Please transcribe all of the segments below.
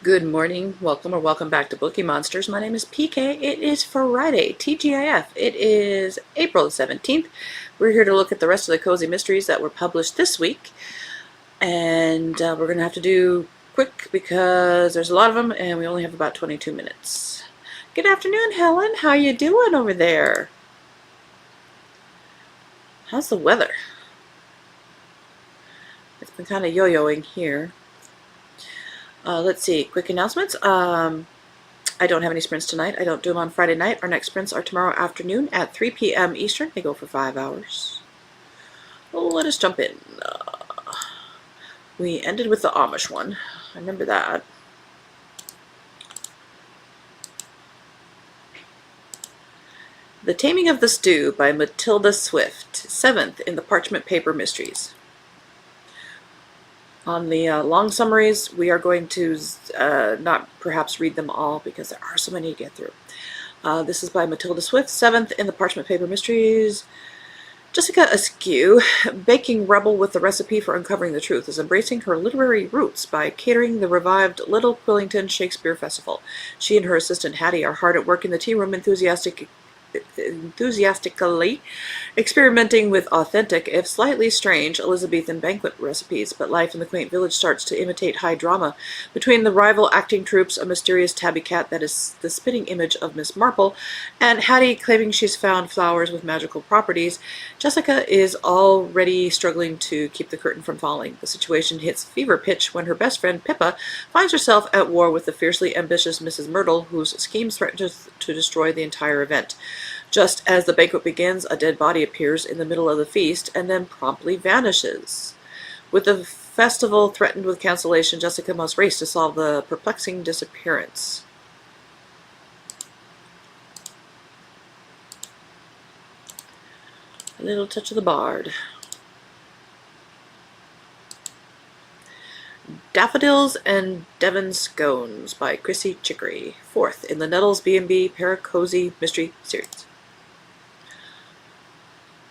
Good morning, welcome or welcome back to Bookeemonsters. My name is PK. It is Friday, TGIF. It is April the 17th. We're here to look at the rest of the cozy mysteries that were published this week. And we're going to have to do quick because there's a lot of them and we only have about 22 minutes. Good afternoon, Helen. How you doing over there? How's the weather? It's been kind of yo-yoing here. Let's see, quick announcements. I don't have any sprints tonight. I don't do them on Friday night. Our next sprints are tomorrow afternoon at 3 p.m. Eastern. They go for 5 hours. Well, let us jump in. We ended with the Amish one. I remember that. The Taming of the Stew by Matilda Swift, 7th in the Parchment Paper Mysteries. On the long summaries, we are going to not perhaps read them all because there are so many to get through. This is by Matilda Swift, 7th in the Parchment Paper Mysteries. Jessica Askew, baking rebel with the recipe for uncovering the truth, is embracing her literary roots by catering the revived Little Quillington Shakespeare Festival. She and her assistant Hattie are hard at work in the tea room, enthusiastically experimenting with authentic, if slightly strange, Elizabethan banquet recipes, but life in the quaint village starts to imitate high drama. Between the rival acting troupes, a mysterious tabby cat that is the spitting image of Miss Marple, and Hattie claiming she's found flowers with magical properties, Jessica is already struggling to keep the curtain from falling. The situation hits fever pitch when her best friend Pippa finds herself at war with the fiercely ambitious Mrs. Myrtle, whose schemes threaten to destroy the entire event. Just as the banquet begins, a dead body appears in the middle of the feast and then promptly vanishes. With the festival threatened with cancellation, Jessica must race to solve the perplexing disappearance. A little touch of the bard. Daffodils and Devon Scones by Chrissy Chicory, 4th in the Nettles B&B Paracozy Mystery Series.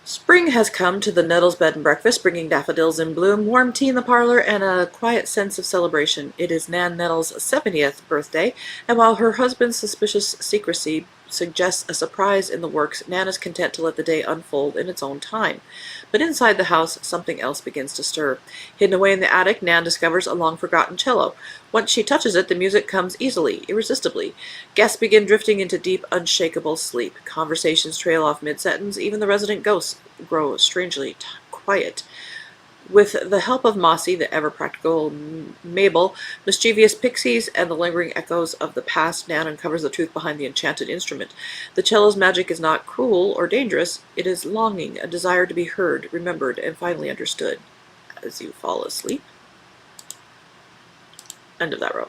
Spring has come to the Nettles bed and breakfast, bringing daffodils in bloom, warm tea in the parlor, and a quiet sense of celebration. It is Nan Nettles' 70th birthday, and while her husband's suspicious secrecy suggests a surprise in the works, Nan is content to let the day unfold in its own time. But inside the house, something else begins to stir. Hidden away in the attic, Nan discovers a long-forgotten cello. Once she touches it, the music comes easily, irresistibly. Guests begin drifting into deep, unshakable sleep. Conversations trail off mid-sentence. Even the resident ghosts grow strangely quiet. With the help of Mossy, the ever-practical Mabel, mischievous pixies, and the lingering echoes of the past, Nan uncovers the truth behind the enchanted instrument. The cello's magic is not cruel or dangerous. It is longing, a desire to be heard, remembered, and finally understood. As you fall asleep. End of that row.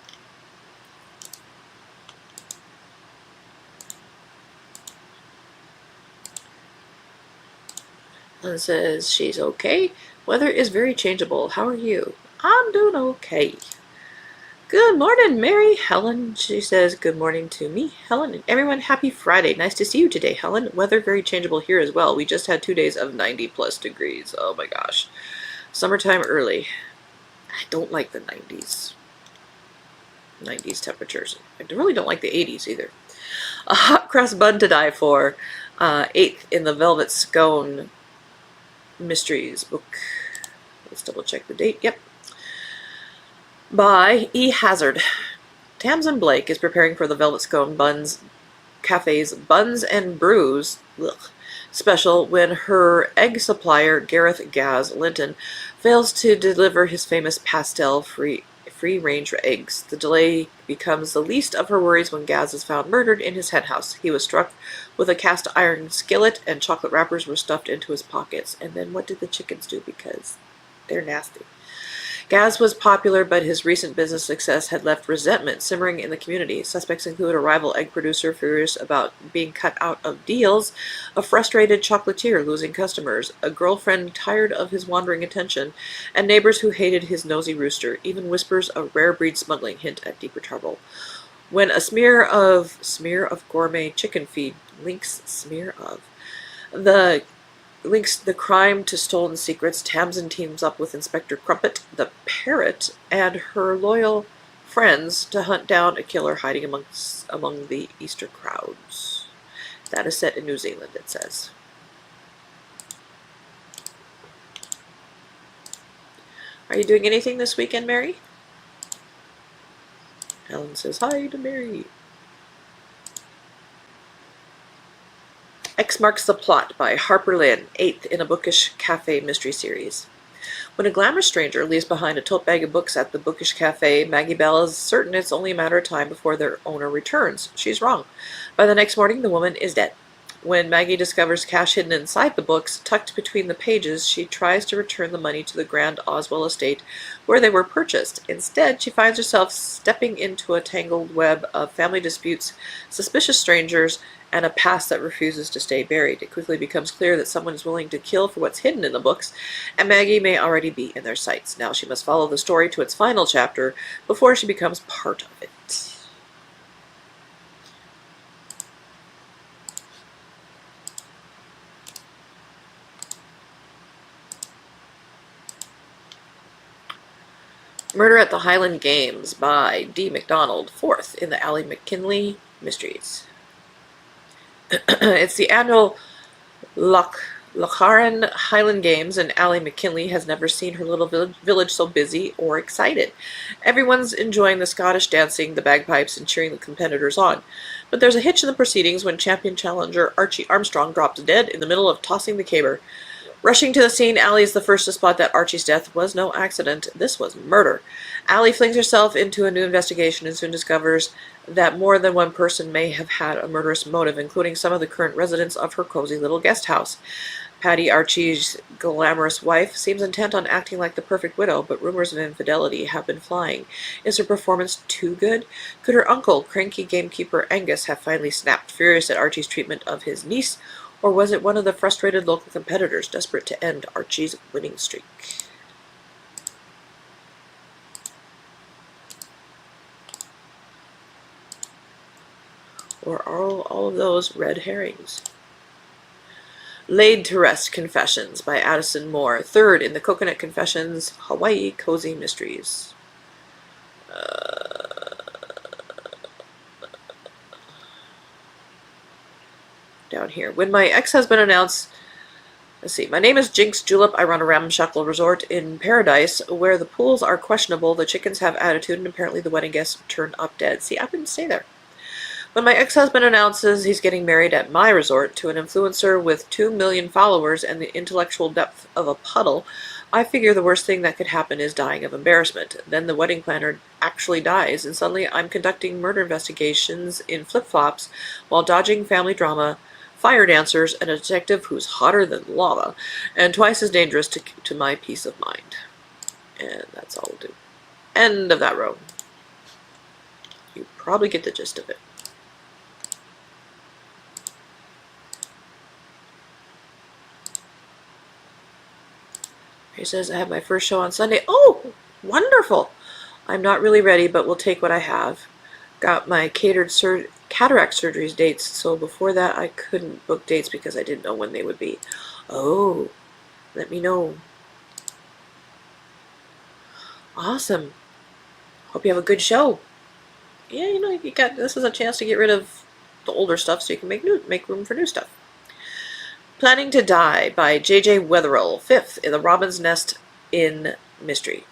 And says she's okay. Weather is very changeable. How are you? I'm doing okay. Good morning, Mary. Helen, she says good morning to me. Helen, and everyone, happy Friday. Nice to see you today, Helen. Weather very changeable here as well. We just had 2 days of 90+ degrees. Oh my gosh. Summertime early. I don't like the 90s temperatures. I really don't like the 80s either. A hot crust bun to die for. 8th in the Velvet Scone Mysteries book. Let's double check the date. Yep. By E. Hazard. Tamsin Blake is preparing for the Velvet Scone Buns Cafe's Buns and Brews special when her egg supplier, Gareth Gaz Linton, fails to deliver his famous pastel free-range eggs. The delay becomes the least of her worries when Gaz is found murdered in his henhouse. He was struck with a cast iron skillet and chocolate wrappers were stuffed into his pockets. And then what did the chickens do? Because they're nasty. Gaz was popular, but his recent business success had left resentment simmering in the community. Suspects include a rival egg producer furious about being cut out of deals, a frustrated chocolatier losing customers, a girlfriend tired of his wandering attention, and neighbors who hated his nosy rooster. Even whispers of rare breed smuggling hint at deeper trouble. When a smear of gourmet chicken feed links the crime to stolen secrets, Tamsin teams up with Inspector Crumpet, the parrot, and her loyal friends to hunt down a killer hiding among the Easter crowds. That is set in New Zealand, it says. Are you doing anything this weekend, Mary? Helen says hi to Mary. X Marks the Plot by Harper Lynn, 8th in a bookish cafe mystery series. When a glamorous stranger leaves behind a tote bag of books at the bookish cafe, Maggie Bell is certain it's only a matter of time before their owner returns. She's wrong. By the next morning, the woman is dead. When Maggie discovers cash hidden inside the books, tucked between the pages, she tries to return the money to the Grand Oswell estate where they were purchased. Instead, she finds herself stepping into a tangled web of family disputes, suspicious strangers, and a past that refuses to stay buried. It quickly becomes clear that someone is willing to kill for what's hidden in the books, and Maggie may already be in their sights. Now she must follow the story to its final chapter before she becomes part of it. Murder at the Highland Games by D. MacDonald, 4th in the Ally McKinley Mysteries. It's the annual Lochcarron Highland Games, and Ally McKinley has never seen her little village so busy or excited. Everyone's enjoying the Scottish dancing, the bagpipes, and cheering the competitors on. But there's a hitch in the proceedings when champion challenger Archie Armstrong drops dead in the middle of tossing the caber. Rushing to the scene, Allie is the first to spot that Archie's death was no accident. This was murder. Allie flings herself into a new investigation and soon discovers that more than one person may have had a murderous motive, including some of the current residents of her cozy little guest house. Patty, Archie's glamorous wife, seems intent on acting like the perfect widow, but rumors of infidelity have been flying. Is her performance too good? Could her uncle, cranky gamekeeper Angus, have finally snapped, furious at Archie's treatment of his niece? Or was it one of the frustrated local competitors desperate to end Archie's winning streak? Or are all of those red herrings? Laid to Rest Confessions by Addison Moore, 3rd in the Coconut Confessions Hawaii Cozy Mysteries. Down here. When my ex-husband announced, let's see, my name is Jinx Julep. I run a ramshackle resort in Paradise where the pools are questionable, the chickens have attitude, and apparently the wedding guests turned up dead. See, I wouldn't stay there. When my ex-husband announces he's getting married at my resort to an influencer with 2 million followers and the intellectual depth of a puddle, I figure the worst thing that could happen is dying of embarrassment. Then the wedding planner actually dies, and suddenly I'm conducting murder investigations in flip-flops while dodging family drama, fire dancers, and a detective who's hotter than lava, and twice as dangerous to my peace of mind. And that's all we'll do. End of that row. You probably get the gist of it. He says, I have my first show on Sunday. Oh, wonderful. I'm not really ready, but we'll take what I have. Got my catered cataract surgeries dates, so before that I couldn't book dates because I didn't know when they would be. Oh, let me know. Awesome. Hope you have a good show. Yeah, you know, this is a chance to get rid of the older stuff so you can make room for new stuff. Planning to Die by J.J. Wetherill, 5th in the Robin's Nest Inn Mystery.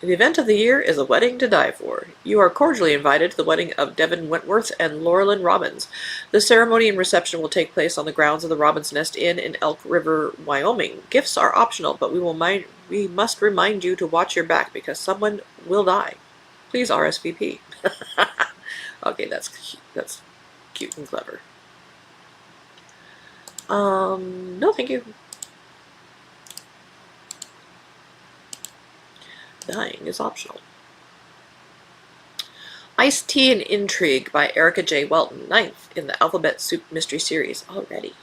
The event of the year is a wedding to die for. You are cordially invited to the wedding of Devin Wentworth and Laurelyn Robbins. The ceremony and reception will take place on the grounds of the Robin's Nest Inn in Elk River, Wyoming. Gifts are optional, but we must remind you to watch your back because someone will die. Please RSVP. Okay, that's cute and clever. No, thank you. Dying is optional. Iced Tea and Intrigue by Erica J. Welton, 9th in the Alphabet Soup Mystery Series already.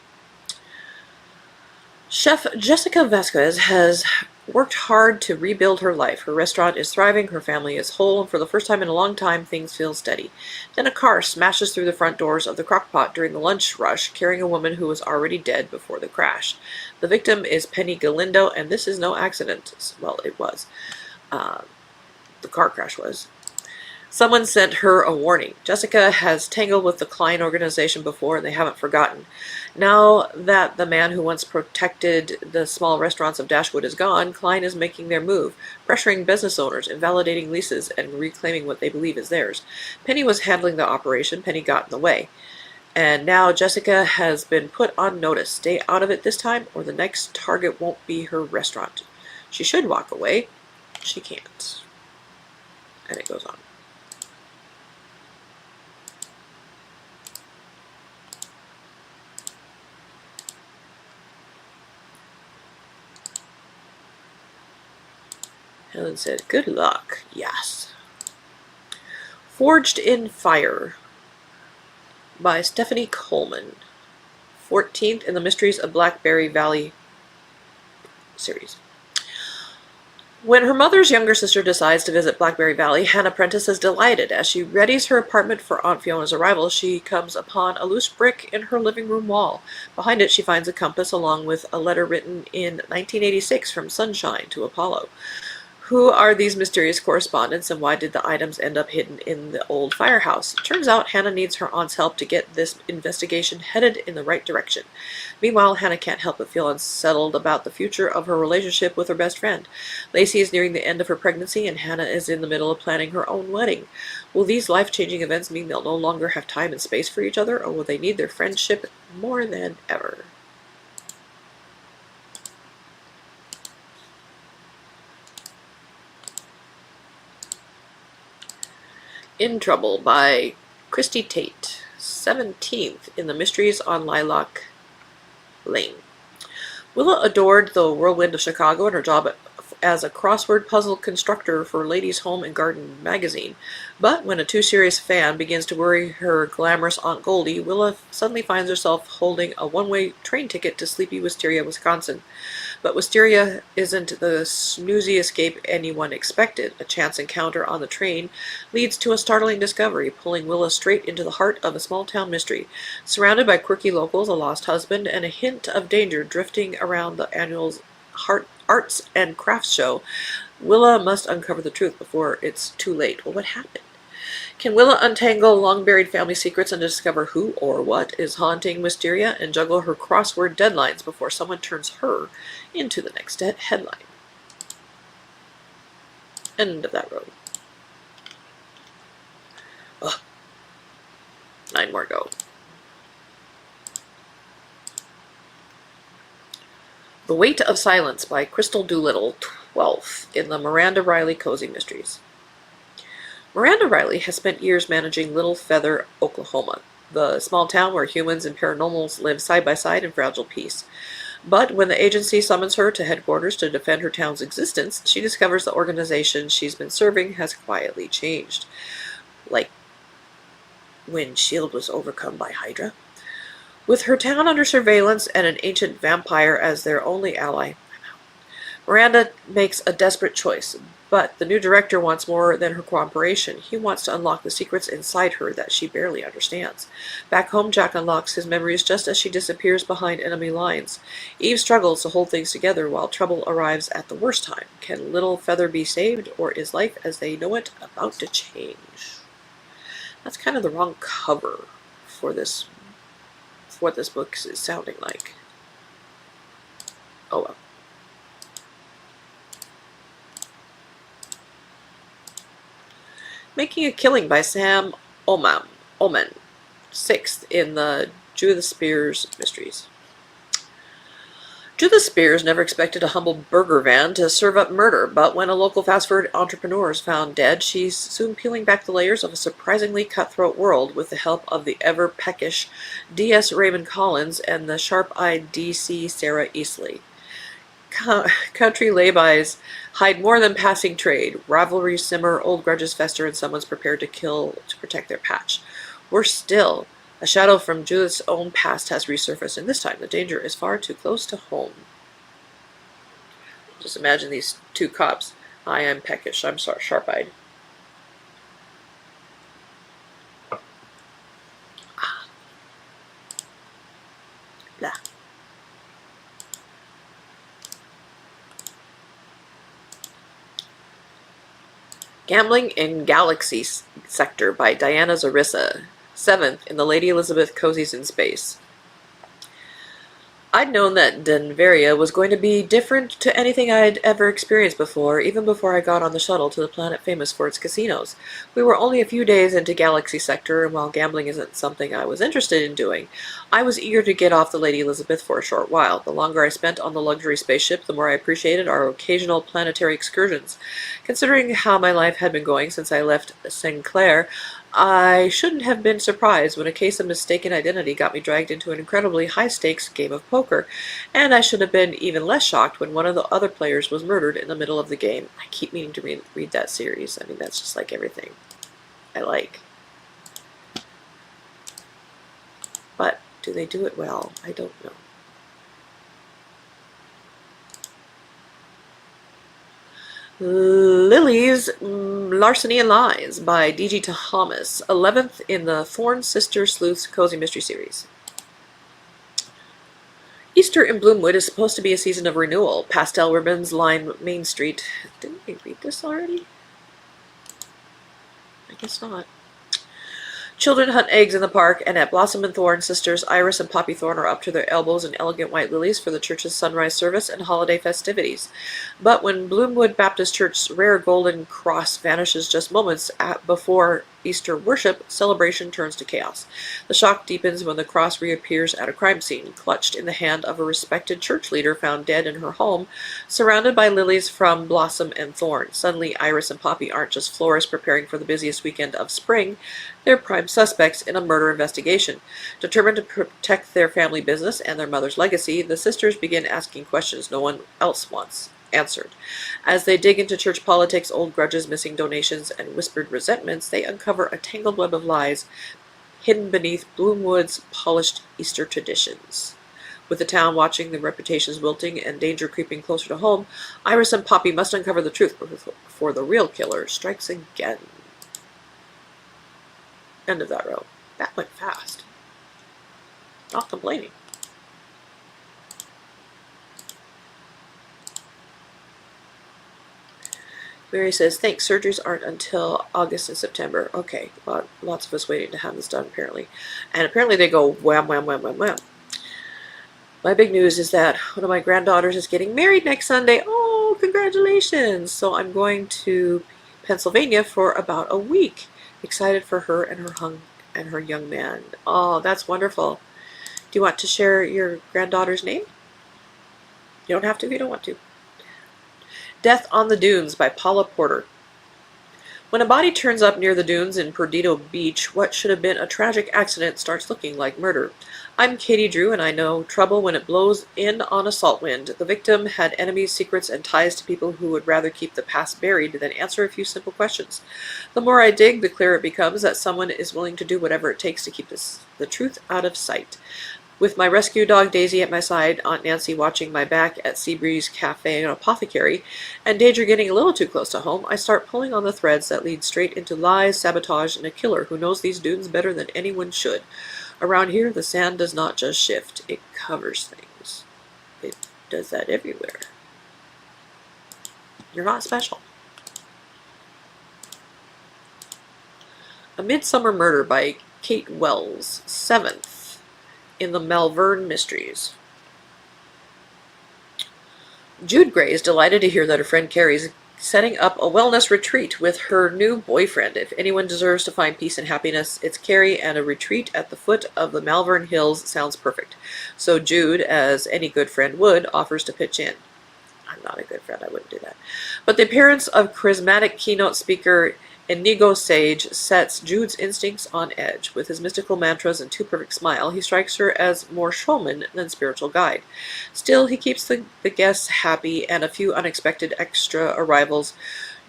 Chef Jessica Vasquez has worked hard to rebuild her life. Her restaurant is thriving, her family is whole, and for the first time in a long time, things feel steady. Then a car smashes through the front doors of the Crock-Pot during the lunch rush, carrying a woman who was already dead before the crash. The victim is Penny Galindo, and this is no accident. Well, it was. The car crash was. Someone sent her a warning. Jessica has tangled with the Klein organization before, and they haven't forgotten. Now that the man who once protected the small restaurants of Dashwood is gone, Klein is making their move, pressuring business owners, invalidating leases, and reclaiming what they believe is theirs. Penny was handling the operation. Penny got in the way. And now Jessica has been put on notice. Stay out of it this time, or the next target won't be her restaurant. She should walk away. She can't. And it goes on. Helen said, "Good luck." Yes. Forged in Fire by Stephanie Coleman. 14th in the Mysteries of Blackberry Valley series. When her mother's younger sister decides to visit Blackberry Valley, Hannah Prentice is delighted. As she readies her apartment for Aunt Fiona's arrival, she comes upon a loose brick in her living room wall. Behind it, she finds a compass along with a letter written in 1986 from Sunshine to Apollo. Who are these mysterious correspondents, and why did the items end up hidden in the old firehouse? It turns out Hannah needs her aunt's help to get this investigation headed in the right direction. Meanwhile, Hannah can't help but feel unsettled about the future of her relationship with her best friend. Lacey is nearing the end of her pregnancy, and Hannah is in the middle of planning her own wedding. Will these life-changing events mean they'll no longer have time and space for each other, or will they need their friendship more than ever? In Trouble by Christy Tate. 17th in the Mysteries on Lilac Lane. Willa adored the whirlwind of Chicago and her job as a crossword puzzle constructor for Ladies' Home and Garden magazine. But when a too-serious fan begins to worry her glamorous Aunt Goldie, Willa suddenly finds herself holding a one-way train ticket to sleepy Wisteria, Wisconsin. But Wisteria isn't the snoozy escape anyone expected. A chance encounter on the train leads to a startling discovery, pulling Willa straight into the heart of a small-town mystery. Surrounded by quirky locals, a lost husband, and a hint of danger drifting around the annual Arts and Crafts Show, Willa must uncover the truth before it's too late. Well, what happened? Can Willa untangle long-buried family secrets and discover who or what is haunting Wisteria, and juggle her crossword deadlines before someone turns her into the next headline? End of that road. Ugh. 9 more go. The Weight of Silence by Crystal Doolittle, 12th in the Miranda Riley Cozy Mysteries. Miranda Riley has spent years managing Little Feather, Oklahoma, the small town where humans and paranormals live side by side in fragile peace. But when the agency summons her to headquarters to defend her town's existence, she discovers the organization she's been serving has quietly changed. Like when S.H.I.E.L.D. was overcome by Hydra. With her town under surveillance and an ancient vampire as their only ally, Miranda makes a desperate choice, but the new director wants more than her cooperation. He wants to unlock the secrets inside her that she barely understands. Back home, Jack unlocks his memories just as she disappears behind enemy lines. Eve struggles to hold things together while trouble arrives at the worst time. Can Little Feather be saved, or is life as they know it about to change? That's kind of the wrong cover for this, for what this book is sounding like. Oh well. Making a Killing by Sam Oman, 6th in the Judith Spears Mysteries. Judith Spears never expected a humble burger van to serve up murder, but when a local fast food entrepreneur is found dead, she's soon peeling back the layers of a surprisingly cutthroat world with the help of the ever-peckish D.S. Raymond Collins and the sharp-eyed D.C. Sarah Easley. Country laybys hide more than passing trade. Rivalries simmer, old grudges fester, and someone's prepared to kill to protect their patch. Worse still, a shadow from Judith's own past has resurfaced, and this time the danger is far too close to home. Just imagine these two cops. I am peckish. I'm sorry, sharp-eyed. Blah. Gambling in Galaxy Sector by Diana Zarissa. 7th in the Lady Elizabeth Cozies in Space. I'd known that Denveria was going to be different to anything I'd ever experienced before, even before I got on the shuttle to the planet famous for its casinos. We were only a few days into Galaxy Sector, and while gambling isn't something I was interested in doing, I was eager to get off the Lady Elizabeth for a short while. The longer I spent on the luxury spaceship, the more I appreciated our occasional planetary excursions. Considering how my life had been going since I left Sinclair, I shouldn't have been surprised when a case of mistaken identity got me dragged into an incredibly high-stakes game of poker, and I should have been even less shocked when one of the other players was murdered in the middle of the game. I keep meaning to read that series. I mean, that's just like everything I like. But do they do it well? I don't know. Lily's Larceny and Lies by D.G. Thomas, 11th in the Thorn Sister Sleuths Cozy Mystery Series. Easter in Bloomwood is supposed to be a season of renewal. Pastel ribbons line Main Street. Didn't we read this already? I guess not. Children hunt eggs in the park, and at Blossom and Thorn, sisters Iris and Poppy Thorn are up to their elbows in elegant white lilies for the church's sunrise service and holiday festivities. But when Bloomwood Baptist Church's rare golden cross vanishes just moments before Easter worship, celebration turns to chaos. The shock deepens when the cross reappears at a crime scene, clutched in the hand of a respected church leader found dead in her home, surrounded by lilies from Blossom and Thorn. Suddenly, Iris and Poppy aren't just florists preparing for the busiest weekend of spring, they're prime suspects in a murder investigation. Determined to protect their family business and their mother's legacy, the sisters begin asking questions no one else wants answered. As they dig into church politics, old grudges, missing donations, and whispered resentments, they uncover a tangled web of lies hidden beneath Bloomwood's polished Easter traditions. With the town watching, the reputations wilting, and danger creeping closer to home, Iris and Poppy must uncover the truth before the real killer strikes again. End of that row. That went fast. Not complaining. Mary says, thanks, surgeries aren't until August and September. Okay, lots of us waiting to have this done, apparently. And apparently they go wham, wham, wham, wham, wham. My big news is that one of my granddaughters is getting married next Sunday. Oh, congratulations! So I'm going to Pennsylvania for about a week. Excited for her and her young man. Oh, that's wonderful. Do you want to share your granddaughter's name? You don't have to if you don't want to. Death on the Dunes by Paula Porter. When a body turns up near the dunes in Perdido Beach, what should have been a tragic accident starts looking like murder. I'm Katie Drew, and I know trouble when it blows in on a salt wind. The victim had enemies, secrets, and ties to people who would rather keep the past buried than answer a few simple questions. The more I dig, the clearer it becomes that someone is willing to do whatever it takes to keep the truth out of sight. With my rescue dog Daisy at my side, Aunt Nancy watching my back at Seabreeze Cafe and Apothecary, and danger getting a little too close to home, I start pulling on the threads that lead straight into lies, sabotage, and a killer who knows these dunes better than anyone should. Around here, the sand does not just shift, it covers things. It does that everywhere. You're not special. A Midsummer Murder by Kate Wells, 7th in the Malvern Mysteries. Jude Gray is delighted to hear that her friend Carrie's setting up a wellness retreat with her new boyfriend. If anyone deserves to find peace and happiness, it's Carrie, and a retreat at the foot of the Malvern Hills sounds perfect. So Jude, as any good friend would, offers to pitch in. I'm not a good friend, I wouldn't do that. But the appearance of charismatic keynote speaker Inigo Sage sets Jude's instincts on edge. With his mystical mantras and too perfect smile, he strikes her as more showman than spiritual guide. Still, he keeps the guests happy, and a few unexpected extra arrivals.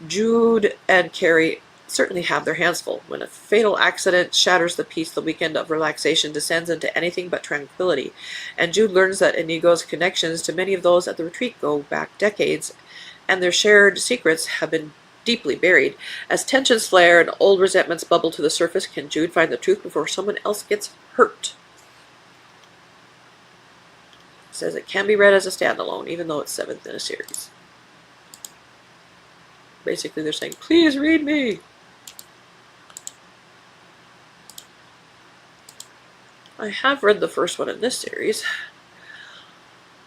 Jude and Carrie certainly have their hands full. When a fatal accident shatters the peace, the weekend of relaxation descends into anything but tranquility, and Jude learns that Inigo's connections to many of those at the retreat go back decades, and their shared secrets have been deeply buried. As tensions flare and old resentments bubble to the surface, can Jude find the truth before someone else gets hurt? It says it can be read as a standalone, even though it's 7th in a series. Basically, they're saying, please read me. I have read the first one in this series.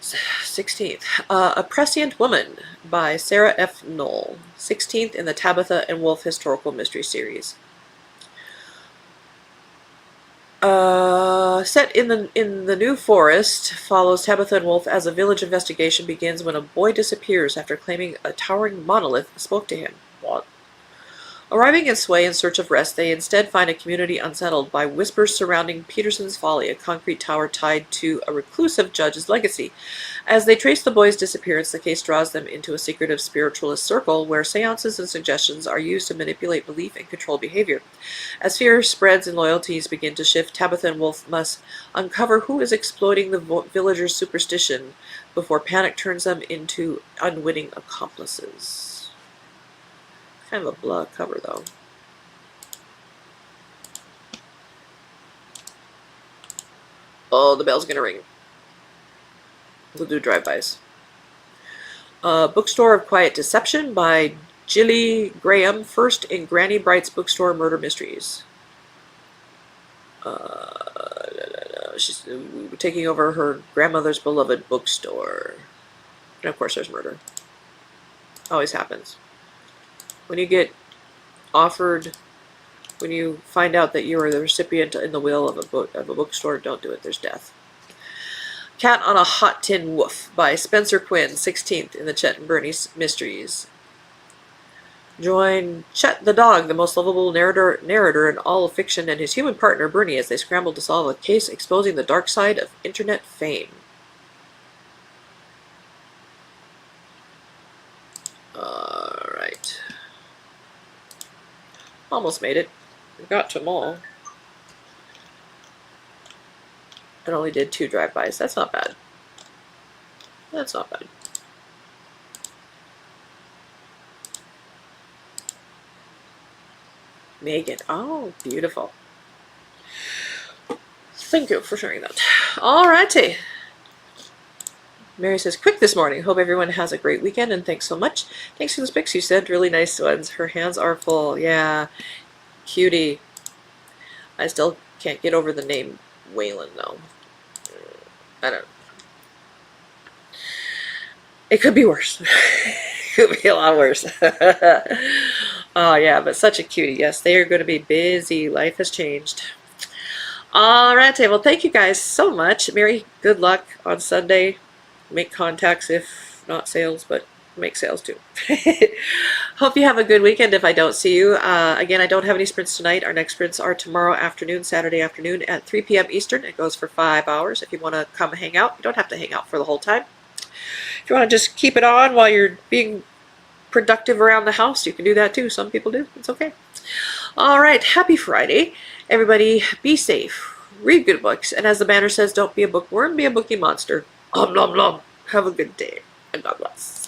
16th. A Prescient Woman by Sarah F. Knoll. 16th in the Tabitha and Wolf Historical Mystery Series. Set in the New Forest, follows Tabitha and Wolf as a village investigation begins when a boy disappears after claiming a towering monolith spoke to him. What? Arriving in Sway in search of rest, they instead find a community unsettled by whispers surrounding Peterson's Folly, a concrete tower tied to a reclusive judge's legacy. As they trace the boy's disappearance, the case draws them into a secretive spiritualist circle where seances and suggestions are used to manipulate belief and control behavior. As fear spreads and loyalties begin to shift, Tabitha and Wolf must uncover who is exploiting the villagers' superstition before panic turns them into unwitting accomplices. Kind of a blah cover, though. Oh, the bell's gonna ring. We'll do drive-bys. Bookstore of Quiet Deception by Jilly Graham, first in Granny Bright's Bookstore Murder Mysteries. She's taking over her grandmother's beloved bookstore. And of course there's murder. Always happens. When you get offered, when you find out that you are the recipient in the will of a bookstore, don't do it. There's death. Cat on a Hot Tin Woof by Spencer Quinn, 16th in the Chet and Bernie Mysteries. Join Chet the dog, the most lovable narrator in all of fiction, and his human partner Bernie as they scramble to solve a case exposing the dark side of internet fame. Alright. Almost made it. We got to them all. And only did 2 drive-bys. That's not bad. That's not bad. Megan. Oh, beautiful. Thank you for sharing that. Alrighty. Mary says, quick this morning. Hope everyone has a great weekend and thanks so much. Thanks for the pics you sent. Really nice ones. Her hands are full. Yeah. Cutie. I still can't get over the name Waylon, though. I don't know. It could be worse. It could be a lot worse. Oh, yeah, but such a cutie. Yes, they are going to be busy. Life has changed. All right, well, thank you guys so much. Mary, good luck on Sunday. Make contacts, if not sales, but make sales too. Hope you have a good weekend if I don't see you. Again, I don't have any sprints tonight. Our next sprints are tomorrow afternoon, Saturday afternoon at 3 p.m. Eastern. It goes for 5 hours. If you want to come hang out, you don't have to hang out for the whole time. If you want to just keep it on while you're being productive around the house, you can do that too. Some people do. It's okay. All right. Happy Friday. Everybody be safe. Read good books. And as the banner says, don't be a bookworm, be a bookie monster. Nom nom nom. Have a good day. And God bless.